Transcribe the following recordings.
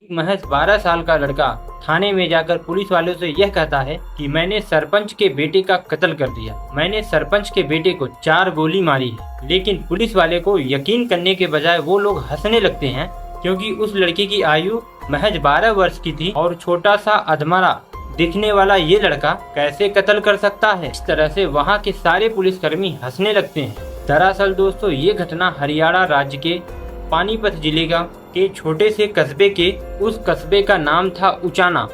महज 12 साल का लड़का थाने में जाकर पुलिस वालों से यह कहता है कि मैंने सरपंच के बेटे का कत्ल कर दिया। मैंने सरपंच के बेटे को 4 गोली मारी है। लेकिन पुलिस वाले को यकीन करने के बजाय वो लोग हंसने लगते हैं, क्योंकि उस लड़के की आयु महज 12 वर्ष की थी और छोटा सा अधमरा दिखने वाला ये लड़का कैसे कत्ल कर सकता है। इस तरह से वहाँ के सारे पुलिसकर्मी हंसने लगते हैं। दरअसल दोस्तों, ये घटना हरियाणा राज्य के पानीपत जिले के छोटे से कस्बे के उस कस्बे का नाम था उचाना,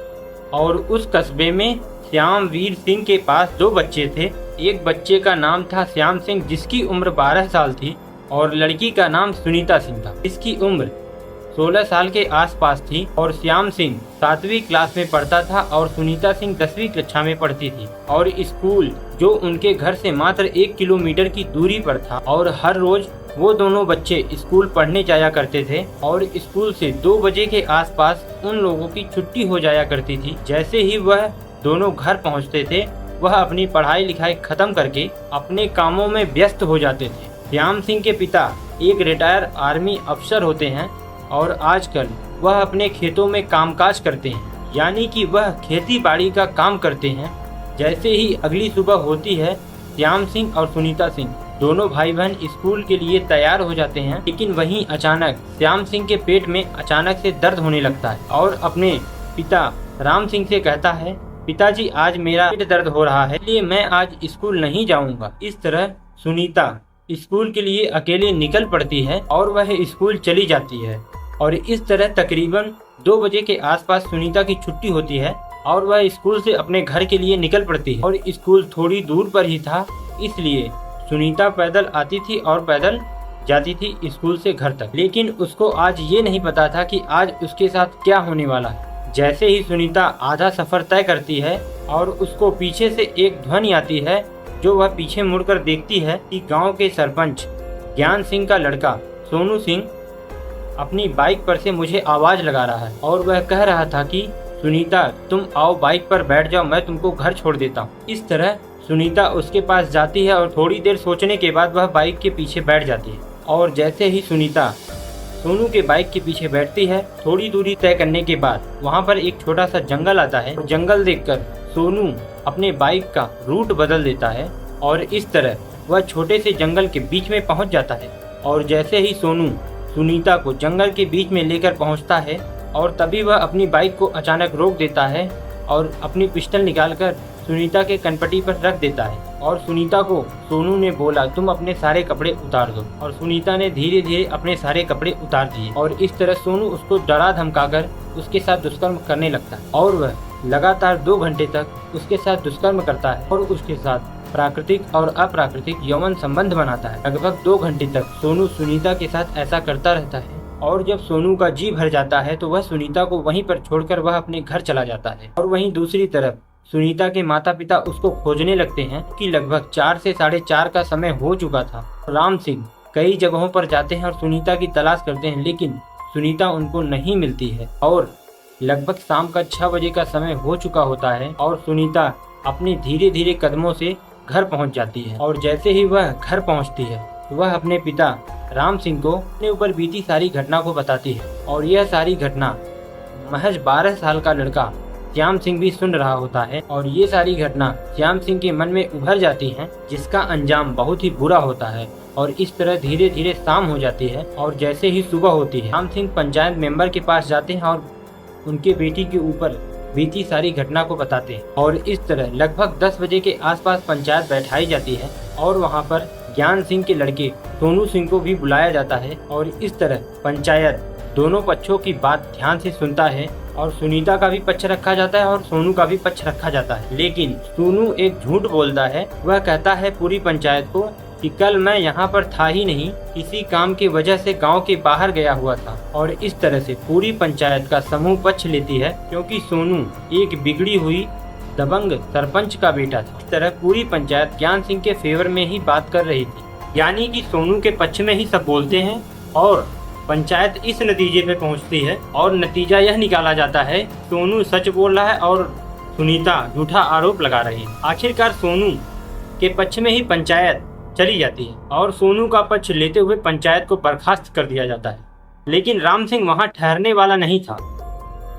और उस कस्बे में श्यामवीर सिंह के पास 2 बच्चे थे। एक बच्चे का नाम था श्याम सिंह, जिसकी उम्र 12 साल थी, और लड़की का नाम सुनीता सिंह था। इसकी उम्र 16 साल के आसपास थी, और श्याम सिंह 7वीं क्लास में पढ़ता था और सुनीता सिंह 10वीं कक्षा में पढ़ती थी। और स्कूल जो उनके घर से मात्र 1 किलोमीटर की दूरी पर था, और हर रोज वो दोनों बच्चे स्कूल पढ़ने जाया करते थे। और स्कूल से 2 बजे के आसपास उन लोगों की छुट्टी हो जाया करती थी। जैसे ही वह दोनों घर पहुंचते थे, वह अपनी पढ़ाई लिखाई खत्म करके अपने कामों में व्यस्त हो जाते थे। श्याम सिंह के पिता एक रिटायर आर्मी अफसर होते हैं, और आजकल वह अपने खेतों में कामकाज करते हैं, यानी कि वह खेती बाड़ी का काम करते हैं। जैसे ही अगली सुबह होती है, श्याम सिंह और सुनीता सिंह दोनों भाई बहन स्कूल के लिए तैयार हो जाते हैं। लेकिन वहीं अचानक श्याम सिंह के पेट में अचानक से दर्द होने लगता है, और अपने पिता राम सिंह से कहता है, पिताजी आज मेरा पेट दर्द हो रहा है, इसलिए मैं आज स्कूल नहीं जाऊंगा। इस तरह सुनीता स्कूल के लिए अकेले निकल पड़ती है और वह स्कूल चली जाती है। और इस तरह तकरीबन 2 बजे के आसपास सुनीता की छुट्टी होती है और वह स्कूल से अपने घर के लिए निकल पड़ती है। और स्कूल थोड़ी दूर पर ही था, इसलिए सुनीता पैदल आती थी और पैदल जाती थी स्कूल से घर तक। लेकिन उसको आज ये नहीं पता था कि आज उसके साथ क्या होने वाला है। जैसे ही सुनीता आधा सफर तय करती है और उसको पीछे से एक ध्वनि आती है, जो वह पीछे मुड़कर देखती है कि गांव के सरपंच ज्ञान सिंह का लड़का सोनू सिंह अपनी बाइक पर से मुझे आवाज लगा रहा है, और वह कह रहा था कि सुनीता तुम आओ, बाइक पर बैठ जाओ, मैं तुमको घर छोड़ देता हूँ। इस तरह सुनीता उसके पास जाती है और थोड़ी देर सोचने के बाद वह बाइक के पीछे बैठ जाती है। और जैसे ही सुनीता सोनू के बाइक के पीछे बैठती है, थोड़ी दूरी तय करने के बाद वहाँ पर एक छोटा सा जंगल आता है। जंगल देखकर सोनू अपने बाइक का रूट बदल देता है, और इस तरह वह छोटे से जंगल के बीच में पहुँच जाता है। और जैसे ही सोनू सुनीता को जंगल के बीच में लेकर पहुँचता है, और तभी वह अपनी बाइक को अचानक रोक देता है और अपनी पिस्टल निकालकर सुनीता के कनपटी पर रख देता है। और सुनीता को सोनू ने बोला, तुम अपने सारे कपड़े उतार दो। और सुनीता ने धीरे धीरे अपने सारे कपड़े उतार दिए, और इस तरह सोनू उसको डरा धमकाकर उसके साथ दुष्कर्म करने लगता है। और वह लगातार 2 घंटे तक उसके साथ दुष्कर्म करता है और उसके साथ प्राकृतिक और अप्राकृतिक यौन संबंध बनाता है। लगभग 2 घंटे तक सोनू सुनीता के साथ ऐसा करता रहता है, और जब सोनू का जी भर जाता है तो वह सुनीता को वहीं पर छोड़कर वह अपने घर चला जाता है। और वहीं दूसरी तरफ सुनीता के माता पिता उसको खोजने लगते हैं कि लगभग 4 से 4:30 का समय हो चुका था। राम सिंह कई जगहों पर जाते हैं और सुनीता की तलाश करते हैं, लेकिन सुनीता उनको नहीं मिलती है। और लगभग शाम का 6 बजे का समय हो चुका होता है, और सुनीता अपने धीरे धीरे कदमों से घर पहुंच जाती है। और जैसे ही वह घर पहुंचती है, वह अपने पिता राम सिंह को अपने ऊपर बीती सारी घटना को बताती है। और यह सारी घटना महज 12 साल का लड़का श्याम सिंह भी सुन रहा होता है। और ये सारी घटना श्याम सिंह के मन में उभर जाती हैं, जिसका अंजाम बहुत ही बुरा होता है। और इस तरह धीरे धीरे शाम हो जाती है, और जैसे ही सुबह होती है, श्याम सिंह पंचायत मेंबर के पास जाते हैं और उनके बेटी के ऊपर बीती सारी घटना को बताते हैं। और इस तरह लगभग 10 बजे के आसपास पंचायत बैठाई जाती है, और वहाँ पर ज्ञान सिंह के लड़के सोनू सिंह को भी बुलाया जाता है। और इस तरह पंचायत दोनों पक्षों की बात ध्यान से सुनता है, और सुनीता का भी पक्ष रखा जाता है और सोनू का भी पक्ष रखा जाता है। लेकिन सोनू एक झूठ बोलता है। वह कहता है पूरी पंचायत को कि कल मैं यहाँ पर था ही नहीं, किसी काम की वजह से गांव के बाहर गया हुआ था। और इस तरह से पूरी पंचायत का समूह पक्ष लेती है, क्योंकि सोनू एक बिगड़ी हुई दबंग सरपंच का बेटा था। इस तरह पूरी पंचायत ज्ञान सिंह के फेवर में ही बात कर रही थी, यानी कि सोनू के पक्ष में ही सब बोलते हैं। और पंचायत इस नतीजे पे पहुंचती है, और नतीजा यह निकाला जाता है सोनू सच बोल रहा है और सुनीता झूठा आरोप लगा रही है। आखिरकार सोनू के पक्ष में ही पंचायत चली जाती है, और सोनू का पक्ष लेते हुए पंचायत को बर्खास्त कर दिया जाता है। लेकिन राम सिंह वहां ठहरने वाला नहीं था।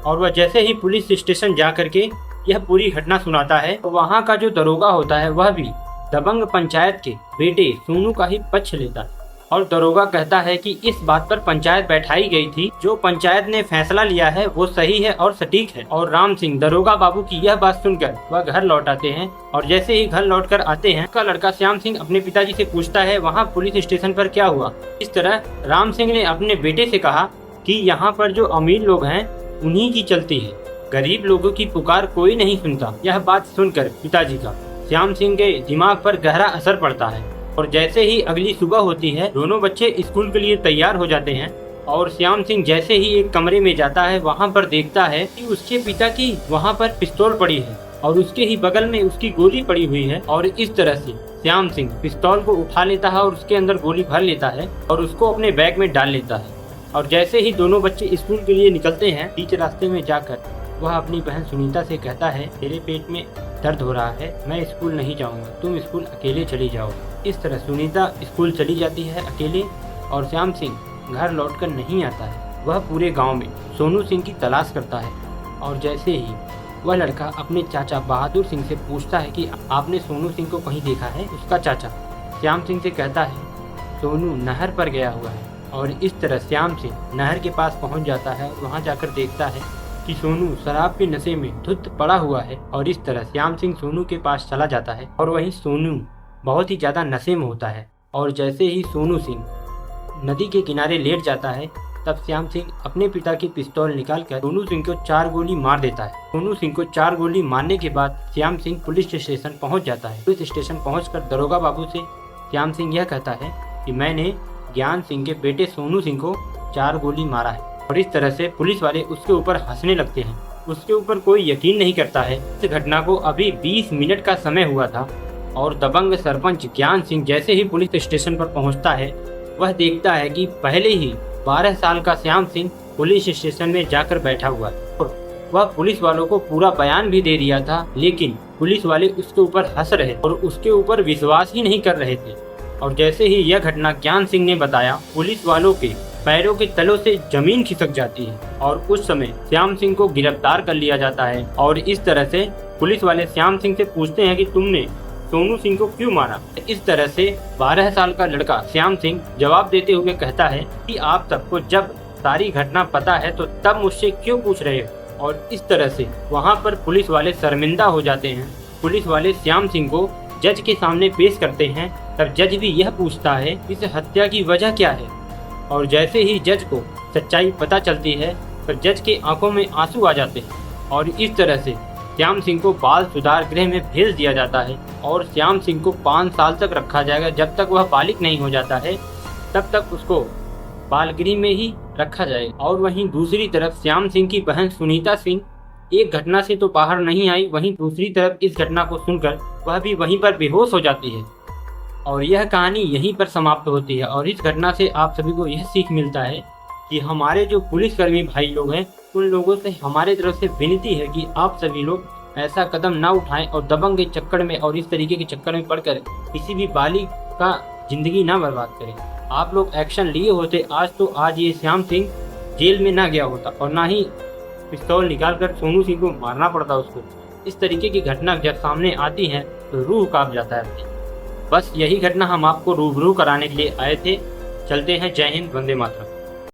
और वह जैसे ही पुलिस स्टेशन जा करके यह पूरी घटना सुनाता है तो वहाँ का जो दरोगा होता है वह भी दबंग पंचायत के बेटे सोनू का ही पक्ष लेता है और दरोगा कहता है कि इस बात पर पंचायत बैठाई गई थी, जो पंचायत ने फैसला लिया है वो सही है और सटीक है। और राम सिंह दरोगा बाबू की यह बात सुनकर वह घर लौट आते हैं और जैसे ही घर लौटकर आते हैं उसका लड़का श्याम सिंह अपने पिताजी से पूछता है वहाँ पुलिस स्टेशन पर क्या हुआ। इस तरह राम सिंह ने अपने बेटे से कहा कि यहाँ पर जो अमीर लोग हैं उन्हीं की चलती है, गरीब लोगों की पुकार कोई नहीं सुनता। यह बात सुनकर पिताजी का श्याम सिंह के दिमाग पर गहरा असर पड़ता है और जैसे ही अगली सुबह होती है दोनों बच्चे स्कूल के लिए तैयार हो जाते हैं और श्याम सिंह जैसे ही एक कमरे में जाता है वहाँ पर देखता है कि उसके पिता की वहाँ पर पिस्तौल पड़ी है और उसके ही बगल में उसकी गोली पड़ी हुई है। और इस तरह से श्याम सिंह पिस्तौल को उठा लेता है और उसके अंदर गोली भर लेता है और उसको अपने बैग में डाल लेता है। और जैसे ही दोनों बच्चे स्कूल के लिए निकलते हैं बीच रास्ते में जाकर वह अपनी बहन सुनीता से कहता है तेरे पेट में दर्द हो रहा है, मैं स्कूल नहीं जाऊंगा, तुम स्कूल अकेले चली जाओ। इस तरह सुनीता स्कूल चली जाती है अकेले और श्याम सिंह घर लौटकर नहीं आता है। वह पूरे गांव में सोनू सिंह की तलाश करता है और जैसे ही वह लड़का अपने चाचा बहादुर सिंह से पूछता है कि आपने सोनू सिंह को कहीं देखा है, उसका चाचा श्याम सिंह से कहता है सोनू नहर पर गया हुआ है। और इस तरह श्याम सिंह नहर के पास पहुंच जाता है, वहां जाकर देखता है कि सोनू शराब के नशे में धुत पड़ा हुआ है। और इस तरह श्याम सिंह सोनू के पास चला जाता है और वहीं सोनू बहुत ही ज़्यादा नशे में होता है। और जैसे ही सोनू सिंह नदी के किनारे लेट जाता है तब श्याम सिंह अपने पिता की पिस्तौल निकालकर सोनू सिंह को 4 गोली मार देता है। सोनू सिंह को 4 गोली मारने के बाद श्याम सिंह पुलिस स्टेशन पहुंच जाता है। पुलिस स्टेशन पहुंचकर दरोगा बाबू से श्याम सिंह यह कहता है कि मैंने ज्ञान सिंह के बेटे सोनू सिंह को 4 गोली मारा है। और इस तरह से पुलिस वाले उसके ऊपर हंसने लगते हैं। उसके ऊपर कोई यकीन नहीं करता है। इस घटना को अभी 20 मिनट का समय हुआ था और दबंग सरपंच ज्ञान सिंह जैसे ही पुलिस स्टेशन पर पहुंचता है वह देखता है कि पहले ही 12 साल का श्याम सिंह पुलिस स्टेशन में जाकर बैठा हुआ है। वह पुलिस वालों को पूरा बयान भी दे दिया था, लेकिन पुलिस वाले उसके ऊपर हंस रहे और उसके ऊपर विश्वास ही नहीं कर रहे थे। और जैसे ही यह घटना ज्ञान सिंह ने बताया पुलिस वालों के पैरों के तलों से जमीन खिसक जाती है और उस समय श्याम सिंह को गिरफ्तार कर लिया जाता है। और इस तरह से पुलिस वाले श्याम सिंह से पूछते हैं कि तुमने सोनू सिंह को क्यों मारा। इस तरह से 12 साल का लड़का श्याम सिंह जवाब देते हुए कहता है कि आप सबको जब सारी घटना पता है तो तब मुझसे क्यों पूछ रहे हो। और इस तरह से वहाँ पर पुलिस वाले शर्मिंदा हो जाते हैं। पुलिस वाले श्याम सिंह को जज के सामने पेश करते हैं। तब जज भी यह पूछता है इस हत्या की वजह क्या है। और जैसे ही जज को सच्चाई पता चलती है तो जज के आंखों में आंसू आ जाते हैं और इस तरह से श्याम सिंह को बाल सुधार गृह में भेज दिया जाता है। और श्याम सिंह को 5 साल तक रखा जाएगा। जब तक वह बालिग नहीं हो जाता है तब तक उसको बाल गृह में ही रखा जाएगा। और वहीं दूसरी तरफ श्याम सिंह की बहन सुनीता सिंह एक घटना से तो बाहर नहीं आई, वहीं दूसरी तरफ इस घटना को सुनकर वह भी वहीं पर बेहोश हो जाती है। और यह कहानी यहीं पर समाप्त होती है। और इस घटना से आप सभी को यह सीख मिलता है कि हमारे जो पुलिसकर्मी भाई लोग हैं उन लोगों से हमारे तरफ से विनती है कि आप सभी लोग ऐसा कदम ना उठाएं और दबंग के चक्कर में और इस तरीके के चक्कर में पड़कर किसी भी बालिग का जिंदगी ना बर्बाद करें। आप लोग एक्शन लिए होते आज तो आज ये श्याम सिंह जेल में ना गया होता और ना ही पिस्तौल निकाल कर सोनू सिंह को मारना पड़ता उसको। इस तरीके की घटना जब सामने आती है तो रूह कांप जाता है। बस यही घटना हम आपको रूबरू कराने के लिए आए थे। चलते हैं। जय हिंद, वंदे मातरम।